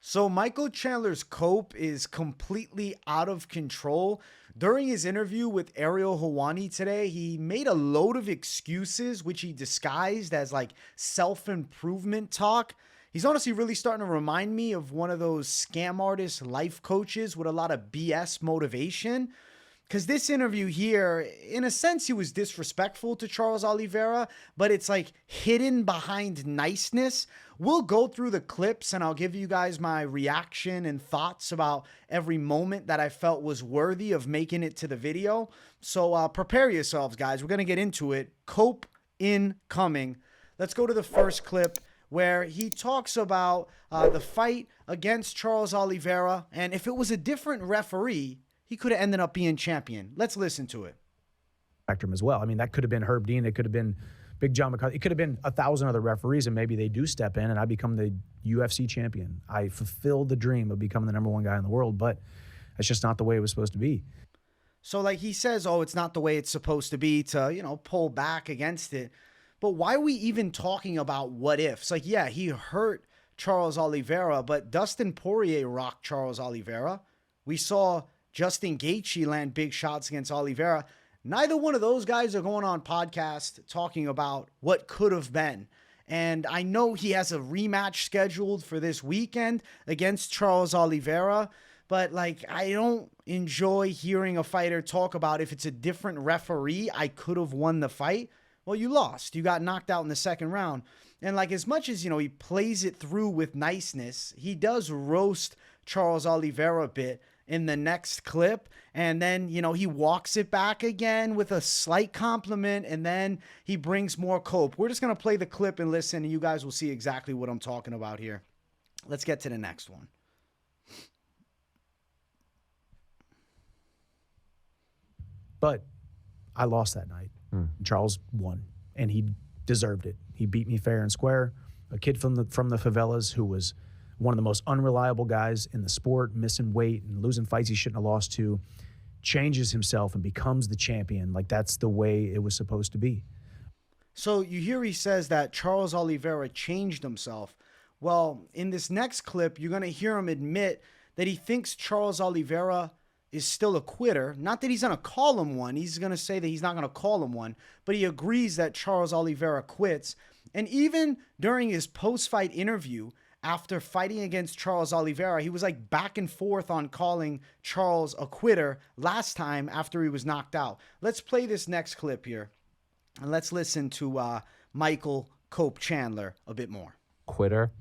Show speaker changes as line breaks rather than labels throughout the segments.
So Michael Chandler's cope is completely out of control. During his interview with Ariel Helwani today, he made a load of excuses, which he disguised as like self-improvement talk. He's honestly really starting to remind me of one of those scam artist life coaches with a lot of BS motivation. Because this interview here, in a sense, he was disrespectful to Charles Oliveira, but it's like hidden behind niceness. We'll go through the clips and I'll give you guys my reaction and thoughts about every moment that I felt was worthy of making it to the video. So prepare yourselves, guys. We're going to get into it. Cope incoming. Let's go to the first clip where he talks about the fight against Charles Oliveira. And if it was a different referee, he could have ended up being champion. Let's listen to it.
Spectrum as well. I mean, that could have been Herb Dean. It could have been Big John McCarthy. It could have been 1,000 other referees, and maybe they do step in, and I become the UFC champion. I fulfilled the dream of becoming the #1 guy in the world, but it's just not the way it was supposed to be.
So, like he says, oh, it's not the way it's supposed to be to, pull back against it. But why are we even talking about what ifs? Like, yeah, he hurt Charles Oliveira, but Dustin Poirier rocked Charles Oliveira. We saw Justin Gaethje land big shots against Oliveira. Neither one of those guys are going on podcast talking about what could have been. And I know he has a rematch scheduled for this weekend against Charles Oliveira, but like, I don't enjoy hearing a fighter talk about if it's a different referee, I could have won the fight. Well, you lost. You got knocked out in the second round. And like, as much as, he plays it through with niceness, he does roast Charles Oliveira a bit in the next clip, and then he walks it back again with a slight compliment, and then he brings more cope. We're just gonna play the clip and listen, and you guys will see exactly what I'm talking about here. Let's get to the next one.
But I lost that night. Charles won, and he deserved it. He beat me fair and square. A kid from the favelas who was one of the most unreliable guys in the sport, missing weight and losing fights he shouldn't have lost to, changes himself and becomes the champion. Like, that's the way it was supposed to be.
So you hear he says that Charles Oliveira changed himself. Well, in this next clip, you're going to hear him admit that he thinks Charles Oliveira is still a quitter. Not that he's going to call him one. He's going to say that he's not going to call him one, but he agrees that Charles Oliveira quits. And even during his post-fight interview, after fighting against Charles Oliveira, he was like back and forth on calling Charles a quitter last time after he was knocked out. Let's play this next clip here, and let's listen to Michael Cope Chandler a bit more.
Quitter.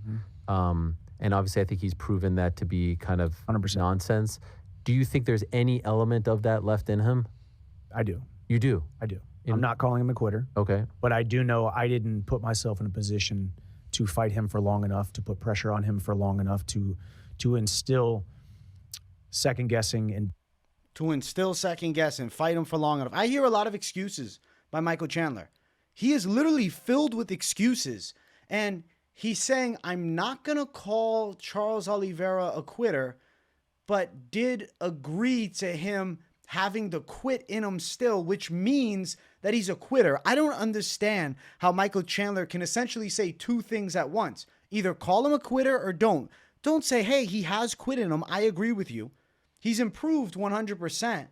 And obviously I think he's proven that to be kind of
100%.
nonsense. Do you think there's any element of that left in him?
I do.
You do?
I do. I'm not calling him a quitter.
Okay.
But I do know I didn't put myself in a position to fight him for long enough, to put pressure on him for long enough, to instill second guessing and
fight him for long enough. I hear a lot of excuses by Michael Chandler. He is literally filled with excuses, and he's saying, I'm not going to call Charles Oliveira a quitter, but did agree to him having the quit in him still, which means that he's a quitter. I don't understand how Michael Chandler can essentially say two things at once. Either call him a quitter or don't. Don't say, hey, he has quit in him. I agree with you. He's improved 100%,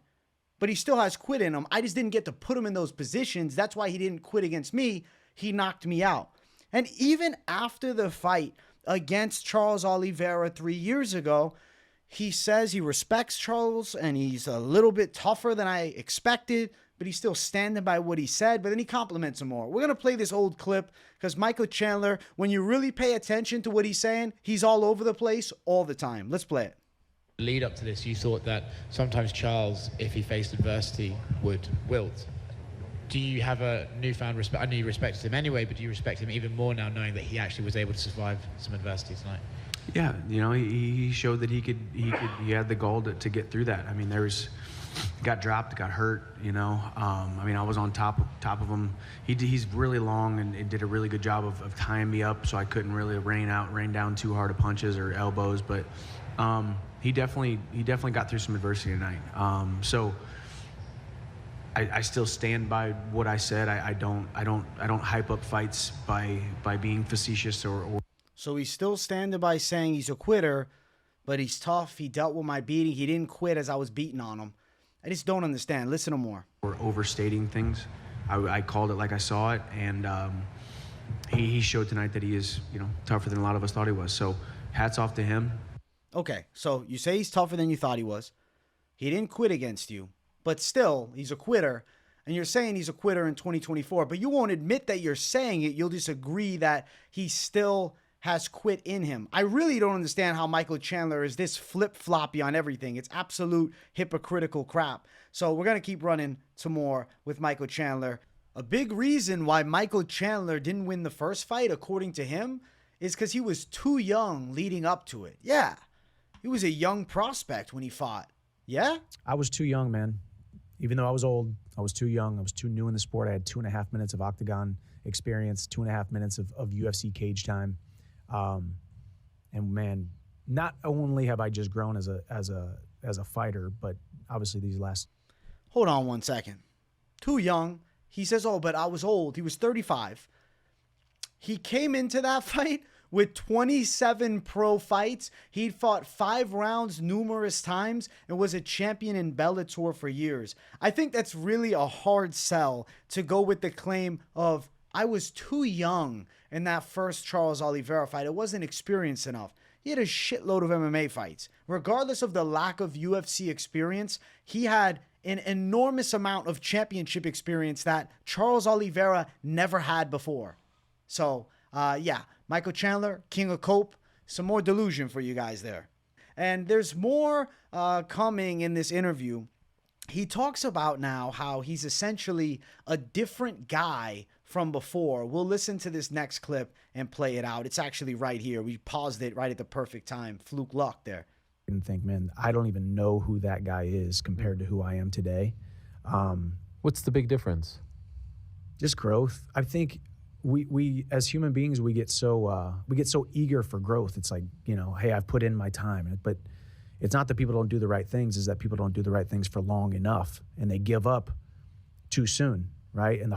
but he still has quit in him. I just didn't get to put him in those positions. That's why he didn't quit against me. He knocked me out. And even after the fight against Charles Oliveira 3 years ago, he says he respects Charles and he's a little bit tougher than I expected, but he's still standing by what he said. But then he compliments him more. We're going to play this old clip because Michael Chandler, when you really pay attention to what he's saying, he's all over the place all the time. Let's play it.
Lead up to this, you thought that sometimes Charles, if he faced adversity, would wilt. Do you have a newfound respect? I know you respected him anyway, but do you respect him even more now knowing that he actually was able to survive some adversity tonight?
Yeah, he showed that he had the gall to get through that. I mean, got dropped, got hurt, I mean, I was on top of him. He's really long and did a really good job of tying me up, so I couldn't really rain down too hard of punches or elbows, but he definitely got through some adversity tonight. So I still stand by what I said. I don't hype up fights by being facetious or.
So he's still standing by saying he's a quitter, but he's tough. He dealt with my beating. He didn't quit as I was beating on him. I just don't understand. Listen to more.
We're overstating things. I called it like I saw it, and he showed tonight that he is, tougher than a lot of us thought he was. So hats off to him.
Okay, so you say he's tougher than you thought he was. He didn't quit against you, but still, he's a quitter. And you're saying he's a quitter in 2024, but you won't admit that you're saying it. You'll just agree that he still has quit in him. I really don't understand how Michael Chandler is this flip-floppy on everything. It's absolute hypocritical crap. So we're going to keep running some more with Michael Chandler. A big reason why Michael Chandler didn't win the first fight, according to him, is because he was too young leading up to it. Yeah, he was a young prospect when he fought. Yeah?
I was too young, man. Even though I was old, I was too young. I was too new in the sport. I had 2.5 minutes of octagon experience, 2.5 minutes of UFC cage time. And man, not only have I just grown as a fighter, but obviously these last.
Hold on 1 second. Too young. He says, oh, but I was old. He was 35. He came into that fight with 27 pro fights. He'd fought 5 rounds numerous times and was a champion in Bellator for years. I think that's really a hard sell to go with the claim of, I was too young in that first Charles Oliveira fight. I wasn't experienced enough. He had a shitload of MMA fights. Regardless of the lack of UFC experience, he had an enormous amount of championship experience that Charles Oliveira never had before. So, yeah, Michael Chandler, King of Cope, some more delusion for you guys there. And there's more coming in this interview. He talks about now how he's essentially a different guy from before. We'll listen to this next clip and play it out. It's actually right here. We paused it right at the perfect time. Fluke luck there.
And think, man, I don't even know who that guy is compared to who I am today.
What's the big difference?
Just growth. I think we as human beings, we get so eager for growth. It's like, hey, I've put in my time, but it's not that people don't do the right things, is that people don't do the right things for long enough and they give up too soon, right? And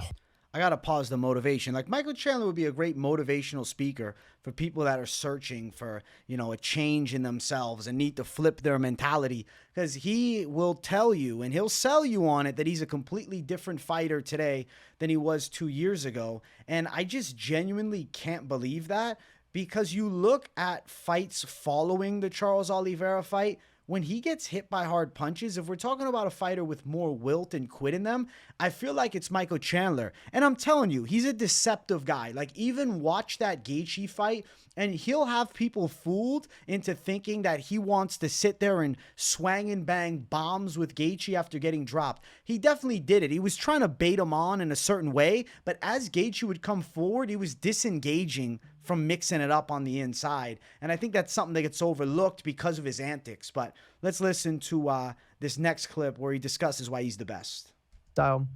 I got to pause the motivation. Like, Michael Chandler would be a great motivational speaker for people that are searching for, a change in themselves and need to flip their mentality, because he will tell you and he'll sell you on it that he's a completely different fighter today than he was 2 years ago. And I just genuinely can't believe that, because you look at fights following the Charles Oliveira fight, when he gets hit by hard punches, if we're talking about a fighter with more wilt and quit in them, I feel like it's Michael Chandler. And I'm telling you, he's a deceptive guy. Like, even watch that Gaethje fight, and he'll have people fooled into thinking that he wants to sit there and swang and bang bombs with Gaethje after getting dropped. He definitely did it. He was trying to bait him on in a certain way, but as Gaethje would come forward, he was disengaging from mixing it up on the inside. And I think that's something that gets overlooked because of his antics. But let's listen to this next clip where he discusses why he's the best.
Style,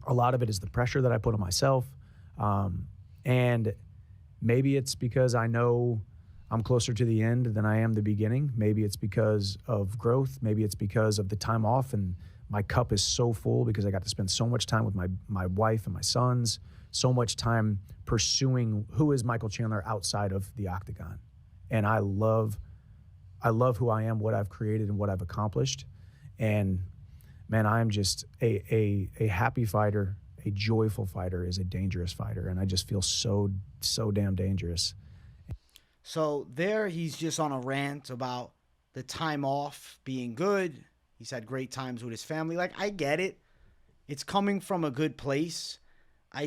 a lot of it is the pressure that I put on myself. And maybe it's because I know I'm closer to the end than I am the beginning. Maybe it's because of growth. Maybe it's because of the time off, and my cup is so full because I got to spend so much time with my wife and my sons, so much time pursuing who is Michael Chandler outside of the octagon. And I love who I am, what I've created and what I've accomplished. And man, I'm just a happy fighter. A joyful fighter is a dangerous fighter. And I just feel so damn dangerous.
So there he's just on a rant about the time off being good. He's had great times with his family. Like, I get it. It's coming from a good place. I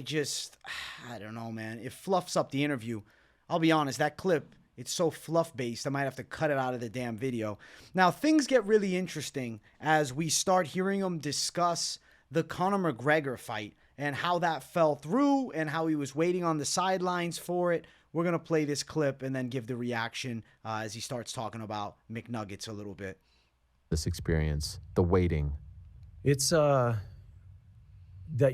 don't know, man. It fluffs up the interview. I'll be honest, that clip, it's so fluff-based, I might have to cut it out of the damn video. Now, things get really interesting as we start hearing him discuss the Conor McGregor fight and how that fell through and how he was waiting on the sidelines for it. We're going to play this clip and then give the reaction as he starts talking about McNuggets a little bit.
This experience, the waiting.
It's that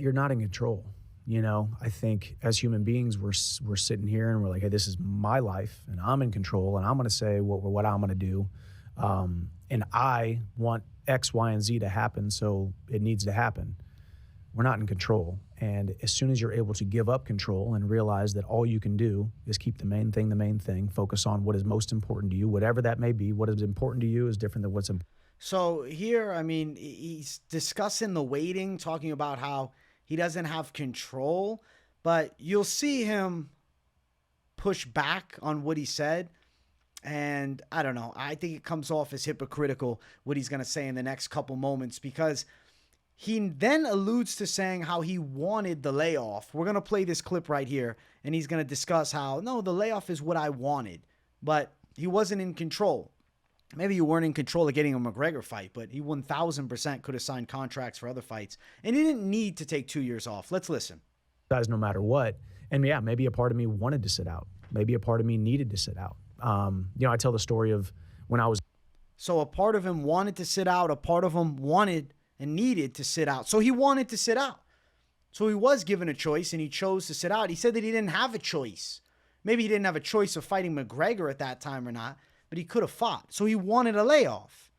you're not in control. I think as human beings, we're sitting here and we're like, hey, this is my life and I'm in control and I'm going to say what I'm going to do. And I want X, Y, and Z to happen, so it needs to happen. we're not in control. And as soon as you're able to give up control and realize that all you can do is keep the main thing, focus on what is most important to you, whatever that may be, what is important to you is different than what's important.
So here, I mean, he's discussing the waiting, talking about how he doesn't have control, but you'll see him push back on what he said. And I don't know, I think it comes off as hypocritical what he's going to say in the next couple moments, because he then alludes to saying how he wanted the layoff. We're going to play this clip right here, and he's going to discuss how, no, the layoff is what I wanted, but he wasn't in control. Maybe you weren't in control of getting a McGregor fight, but he 1,000% could have signed contracts for other fights, and he didn't need to take 2 years off. Let's listen.
No matter what. And yeah, maybe a part of me wanted to sit out. Maybe a part of me needed to sit out. I tell the story of when I was.
So a part of him wanted to sit out. A part of him wanted and needed to sit out. So he wanted to sit out. So he was given a choice and he chose to sit out. He said that he didn't have a choice. Maybe he didn't have a choice of fighting McGregor at that time or not, but he could have fought. So he wanted a layoff.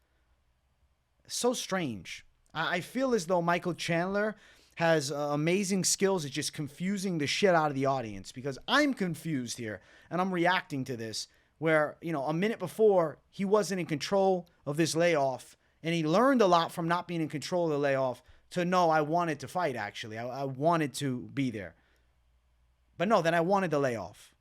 So strange. I feel as though Michael Chandler has amazing skills at just confusing the shit out of the audience, because I'm confused here and I'm reacting to this where, a minute before he wasn't in control of this layoff and he learned a lot from not being in control of the layoff to no, I wanted to fight actually. I wanted to be there. But no, then I wanted the layoff.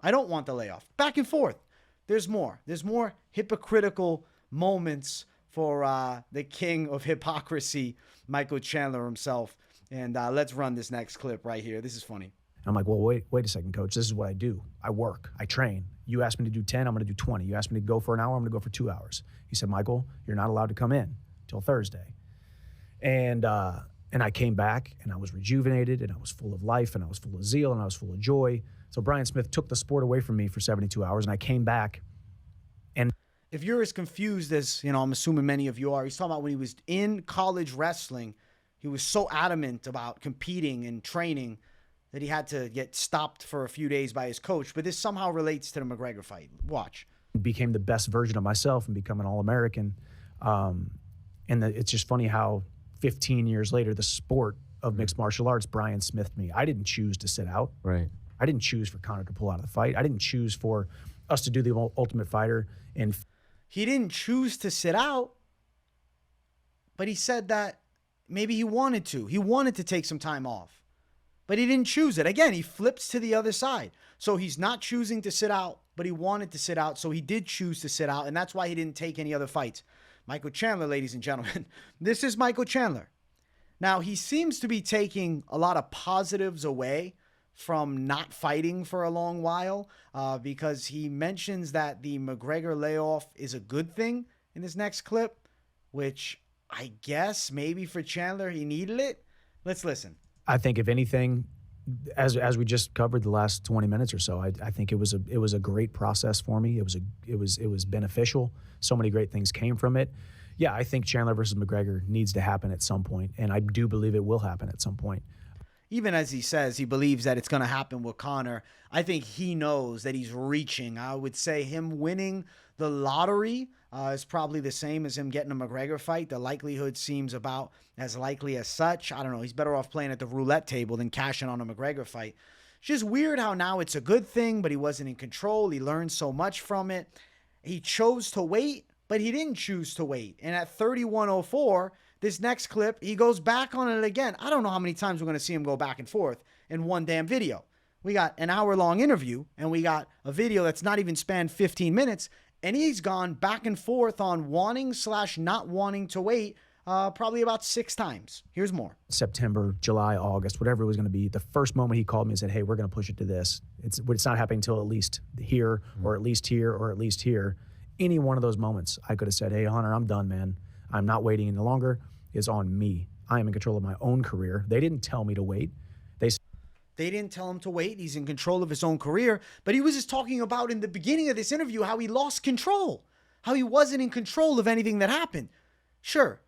I don't want the layoff. Back and forth. There's more. There's more hypocritical moments for the king of hypocrisy, Michael Chandler himself. And let's run this next clip right here. This is funny.
I'm like, well, wait a second, coach. This is what I do. I work. I train. You asked me to do 10, I'm going to do 20. You asked me to go for an hour, I'm going to go for 2 hours. He said, Michael, you're not allowed to come in till Thursday. And I came back and I was rejuvenated and I was full of life and I was full of zeal and I was full of joy. So Brian Smith took the sport away from me for 72 hours and I came back. And
if you're as confused as, I'm assuming many of you are, he's talking about when he was in college wrestling, he was so adamant about competing and training that he had to get stopped for a few days by his coach. But this somehow relates to the McGregor fight. Watch.
Became the best version of myself and become an All-American. It's just funny how 15 years later, the sport of mixed martial arts, Brian Smithed me. I didn't choose to sit out.
Right.
I didn't choose for Conor to pull out of the fight. I didn't choose for us to do the Ultimate Fighter. And
he didn't choose to sit out, but he said that maybe he wanted to. He wanted to take some time off, but he didn't choose it. Again, he flips to the other side. So he's not choosing to sit out, but he wanted to sit out. So he did choose to sit out, and that's why he didn't take any other fights. Michael Chandler, ladies and gentlemen. This is Michael Chandler. Now, he seems to be taking a lot of positives away from not fighting for a long while because he mentions that the McGregor layoff is a good thing in this next clip, which I guess maybe for Chandler, he needed it. Let's listen.
I think if anything, as we just covered the last 20 minutes or so, I think it was a great process for me. It was beneficial. So many great things came from it. Yeah, I think Chandler versus McGregor needs to happen at some point, and I do believe it will happen at some point.
Even as he says he believes that it's going to happen with Conor, I think he knows that he's reaching. I would say him winning the lottery is probably the same as him getting a McGregor fight. The likelihood seems about as likely as such. I don't know. He's better off playing at the roulette table than cashing on a McGregor fight. It's just weird how now it's a good thing, but he wasn't in control. He learned so much from it. He chose to wait, but he didn't choose to wait. And at 31:04, this next clip, he goes back on it again. I don't know how many times we're going to see him go back and forth in one damn video. We got an hour-long interview, and we got a video that's not even spanned 15 minutes, and he's gone back and forth on wanting/not wanting to wait probably about 6 times. Here's more.
September, July, August, whatever it was going to be, the first moment he called me and said, hey, we're going to push it to this. It's not happening until at least here, or at least here, or at least here. Any one of those moments, I could have said, hey, Hunter, I'm done, man. I'm not waiting any longer. It's on me. I am in control of my own career. They didn't tell me to wait.
They didn't tell him to wait. He's in control of his own career. But he was just talking about in the beginning of this interview how he lost control, how he wasn't in control of anything that happened. Sure,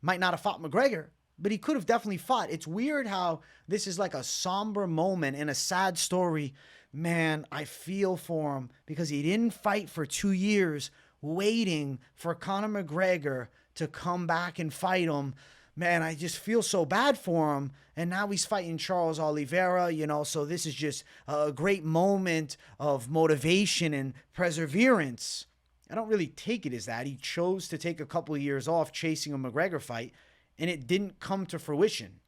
might not have fought McGregor, but he could have definitely fought. It's weird how this is like a somber moment and a sad story. Man, I feel for him because he didn't fight for 2 years waiting for Conor McGregor to come back and fight him. man, I just feel so bad for him. And now he's fighting Charles Oliveira, so this is just a great moment of motivation and perseverance. I don't really take it as that. He chose to take a couple of years off chasing a McGregor fight, and it didn't come to fruition.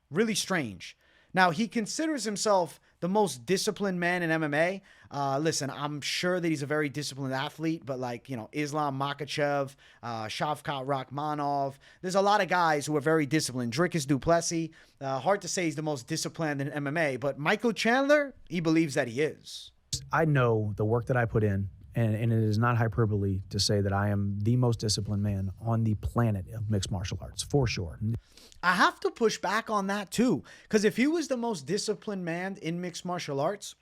Really strange. Now, he considers himself the most disciplined man in MMA. Listen, I'm sure that he's a very disciplined athlete, but Islam Makhachev, Shavkat Rakhmonov, there's a lot of guys who are very disciplined. Dricus du Plessis, hard to say he's the most disciplined in MMA, but Michael Chandler, he believes that he is.
I know the work that I put in, and it is not hyperbole to say that I am the most disciplined man on the planet of mixed martial arts, for sure.
I have to push back on that too, because if he was the most disciplined man in mixed martial arts,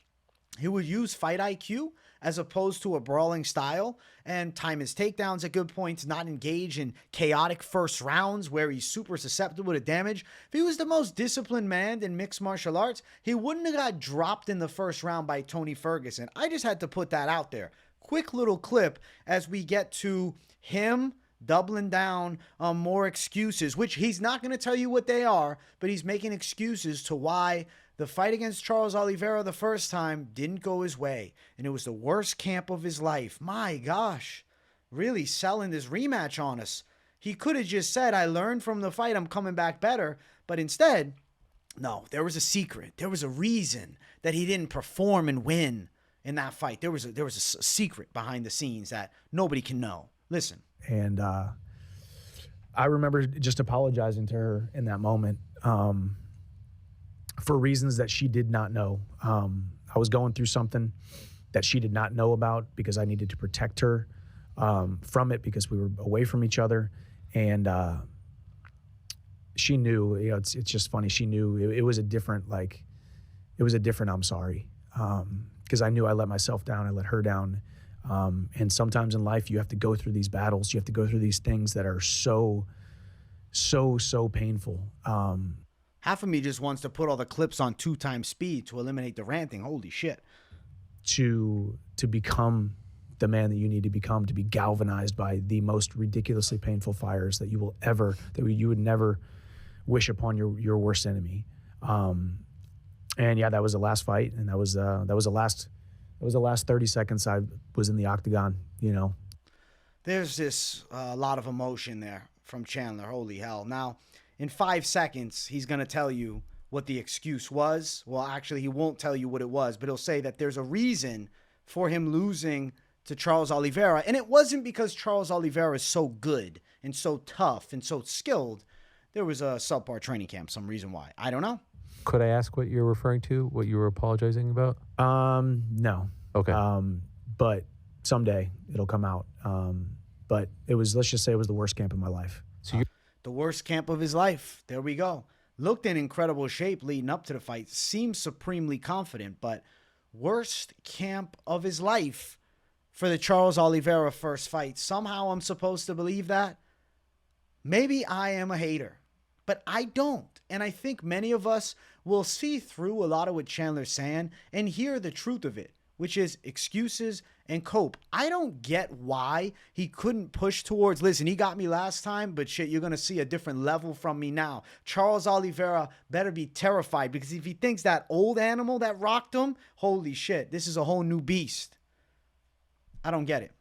he would use fight IQ as opposed to a brawling style and time his takedowns at good points, not engage in chaotic first rounds where he's super susceptible to damage. If he was the most disciplined man in mixed martial arts, he wouldn't have got dropped in the first round by Tony Ferguson. I just had to put that out there. Quick little clip as we get to him doubling down on more excuses, which he's not going to tell you what they are, but he's making excuses to why the fight against Charles Oliveira the first time didn't go his way, and it was the worst camp of his life. My gosh, really selling this rematch on us. He could have just said, I learned from the fight, I'm coming back better, but instead, no, there was a secret. There was a reason that he didn't perform and win in that fight. There was a secret behind the scenes that nobody can know. Listen.
And I remember just apologizing to her in that moment for reasons that she did not know. I was going through something that she did not know about because I needed to protect her from it because we were away from each other. And she knew, it's just funny. She knew it was a different, I'm sorry. Because I knew I let myself down. I let her down. And sometimes in life, you have to go through these battles. You have to go through these things that are so painful.
Half of me just wants to put all the clips on 2x speed to eliminate the ranting. Holy shit.
To become the man that you need to become, to be galvanized by the most ridiculously painful fires that you would never wish upon your worst enemy. And yeah, that was the last fight, and that was the last 30 seconds I was in the octagon.
There's this lot of emotion there from Chandler. Holy hell! Now, in 5 seconds, he's gonna tell you what the excuse was. Well, actually, he won't tell you what it was, but he'll say that there's a reason for him losing to Charles Oliveira, and it wasn't because Charles Oliveira is so good and so tough and so skilled. There was a subpar training camp. Some reason why. I don't know.
Could I ask what you're referring to? What you were apologizing about?
No.
Okay.
But someday it'll come out. But let's just say it was the worst camp of my life.
So
the worst camp of his life. There we go. Looked in incredible shape leading up to the fight. Seemed supremely confident, but worst camp of his life for the Charles Oliveira first fight. Somehow I'm supposed to believe that. Maybe I am a hater, but I don't. And I think many of us will see through a lot of what Chandler's saying and hear the truth of it, which is excuses and cope. I don't get why he couldn't push towards, listen, he got me last time, but shit, you're going to see a different level from me now. Charles Oliveira better be terrified, because if he thinks that old animal that rocked him, holy shit, this is a whole new beast. I don't get it.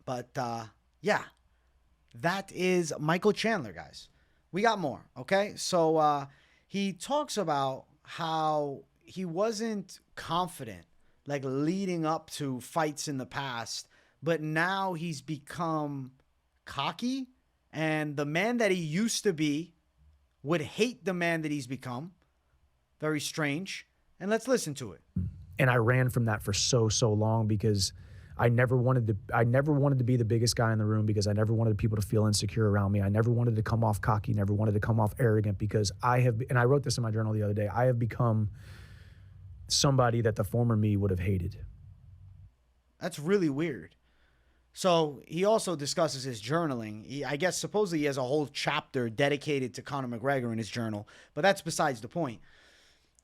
But yeah, that is Michael Chandler, guys. We got more, okay? So he talks about how he wasn't confident, like leading up to fights in the past, but now he's become cocky, and the man that he used to be would hate the man that he's become. Very strange. And let's listen to it.
And I ran from that for so long because I never wanted to be the biggest guy in the room, because I never wanted people to feel insecure around me. I never wanted to come off cocky, never wanted to come off arrogant, because and I wrote this in my journal the other day, I have become somebody that the former me would have hated.
That's really weird. So he also discusses his journaling. I guess supposedly he has a whole chapter dedicated to Conor McGregor in his journal, but that's besides the point.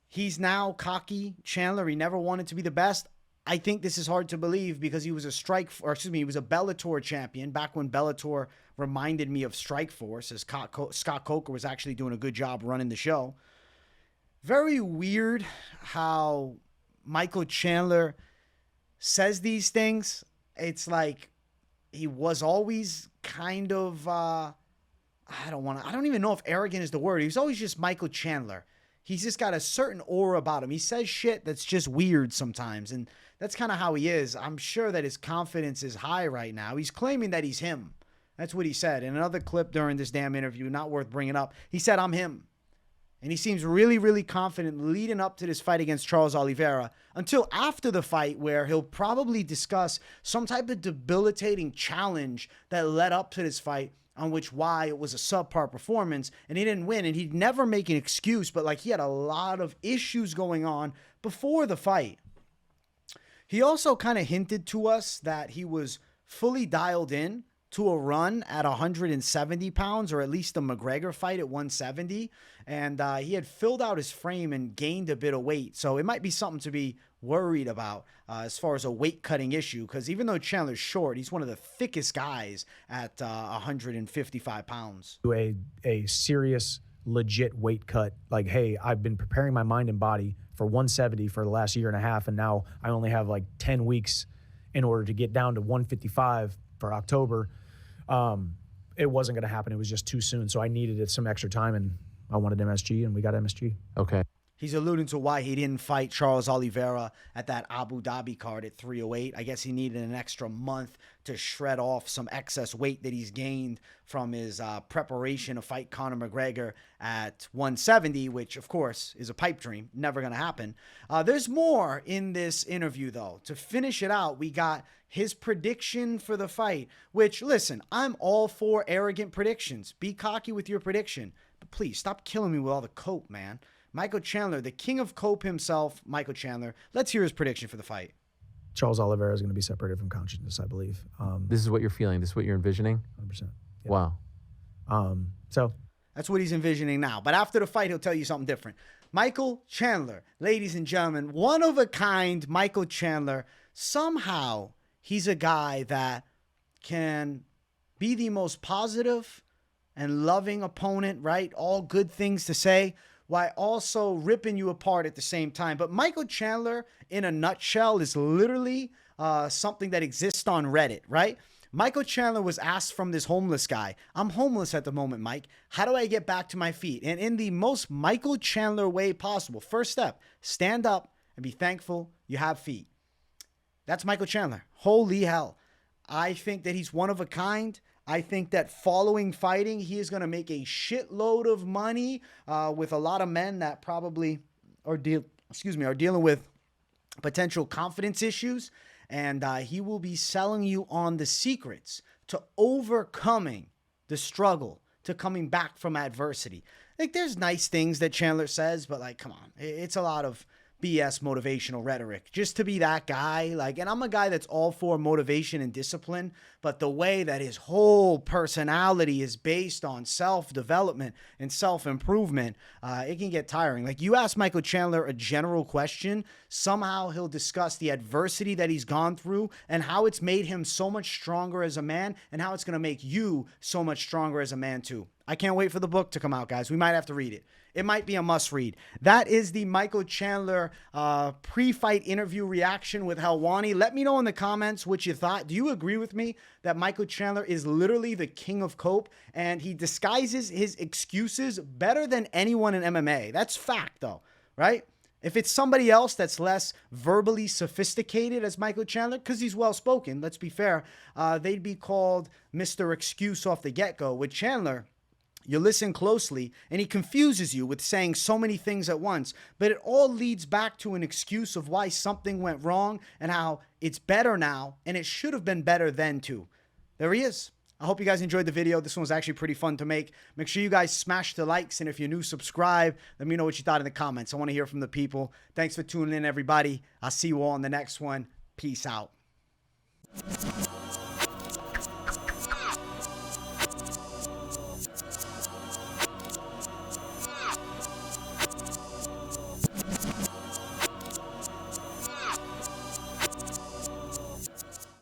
He's now cocky, Chandler. He never wanted to be the best. I think this is hard to believe because he was he was a Bellator champion back when Bellator reminded me of Strikeforce, as Scott Coker was actually doing a good job running the show. Very weird how Michael Chandler says these things. It's like he was always kind of, I don't even know if arrogant is the word. He was always just Michael Chandler. He's just got a certain aura about him. He says shit that's just weird sometimes, and that's kind of how he is. I'm sure that his confidence is high right now. He's claiming that he's him. That's what he said. In another clip during this damn interview, not worth bringing up, he said, I'm him. And he seems really, really confident leading up to this fight against Charles Oliveira until after the fight, where he'll probably discuss some type of debilitating challenge that led up to this fight, on why it was a subpar performance and he didn't win. And he'd never make an excuse, but like he had a lot of issues going on before the fight. He also kind of hinted to us that he was fully dialed in to a run at 170 pounds, or at least the McGregor fight at 170. And he had filled out his frame and gained a bit of weight. So it might be something to be worried about as far as a weight cutting issue, because even though Chandler's short, he's one of the thickest guys at 155 pounds.
A serious, legit weight cut. Like, hey, I've been preparing my mind and body for 170 for the last year and a half, and now I only have like 10 weeks in order to get down to 155 for October. It wasn't going to happen. It was just too soon. So I needed some extra time, and I wanted MSG, and we got MSG.
Okay.
He's alluding to why he didn't fight Charles Oliveira at that Abu Dhabi card at 308. I guess he needed an extra month to shred off some excess weight that he's gained from his preparation to fight Conor McGregor at 170, which, of course, is a pipe dream. Never going to happen. There's more in this interview, though. To finish it out, we got his prediction for the fight, which, listen, I'm all for arrogant predictions. Be cocky with your prediction. But please, stop killing me with all the cope, man. Michael Chandler, the king of cope himself, Michael Chandler. Let's hear his prediction for the fight.
Charles Oliveira is going to be separated from consciousness, I believe.
This is what you're feeling. This is what you're envisioning?
100%. Yeah.
Wow.
So
that's what he's envisioning now. But after the fight, he'll tell you something different. Michael Chandler, ladies and gentlemen, one of a kind Michael Chandler. Somehow, he's a guy that can be the most positive and loving opponent, right? All good things to say, while also ripping you apart at the same time. But Michael Chandler, in a nutshell, is literally something that exists on Reddit, right? Michael Chandler was asked from this homeless guy, I'm homeless at the moment, Mike. How do I get back to my feet? And in the most Michael Chandler way possible, first step, stand up and be thankful you have feet. That's Michael Chandler. Holy hell. I think that he's one of a kind. I think that following fighting, he is going to make a shitload of money with a lot of men that probably are dealing with potential confidence issues. And he will be selling you on the secrets to overcoming the struggle, to coming back from adversity. Like, there's nice things that Chandler says, but like, come on, it's a lot of BS motivational rhetoric just to be that guy. Like, and I'm a guy that's all for motivation and discipline, but the way that his whole personality is based on self-development and self-improvement, it can get tiring. Like, you ask Michael Chandler a general question, somehow he'll discuss the adversity that he's gone through and how it's made him so much stronger as a man and how it's going to make you so much stronger as a man too. I can't wait for the book to come out, guys. We might have to read it. It might be a must read. That is the Michael Chandler pre-fight interview reaction with Helwani. Let me know in the comments what you thought. Do you agree with me that Michael Chandler is literally the king of cope and he disguises his excuses better than anyone in MMA? That's fact, though, right? If it's somebody else that's less verbally sophisticated as Michael Chandler, because he's well-spoken, let's be fair, they'd be called Mr. Excuse off the get-go. With Chandler, you listen closely, and he confuses you with saying so many things at once, but it all leads back to an excuse of why something went wrong and how it's better now, and it should have been better then too. There he is. I hope you guys enjoyed the video. This one was actually pretty fun to make. Make sure you guys smash the likes, and if you're new, subscribe. Let me know what you thought in the comments. I want to hear from the people. Thanks for tuning in, everybody. I'll see you all in the next one. Peace out.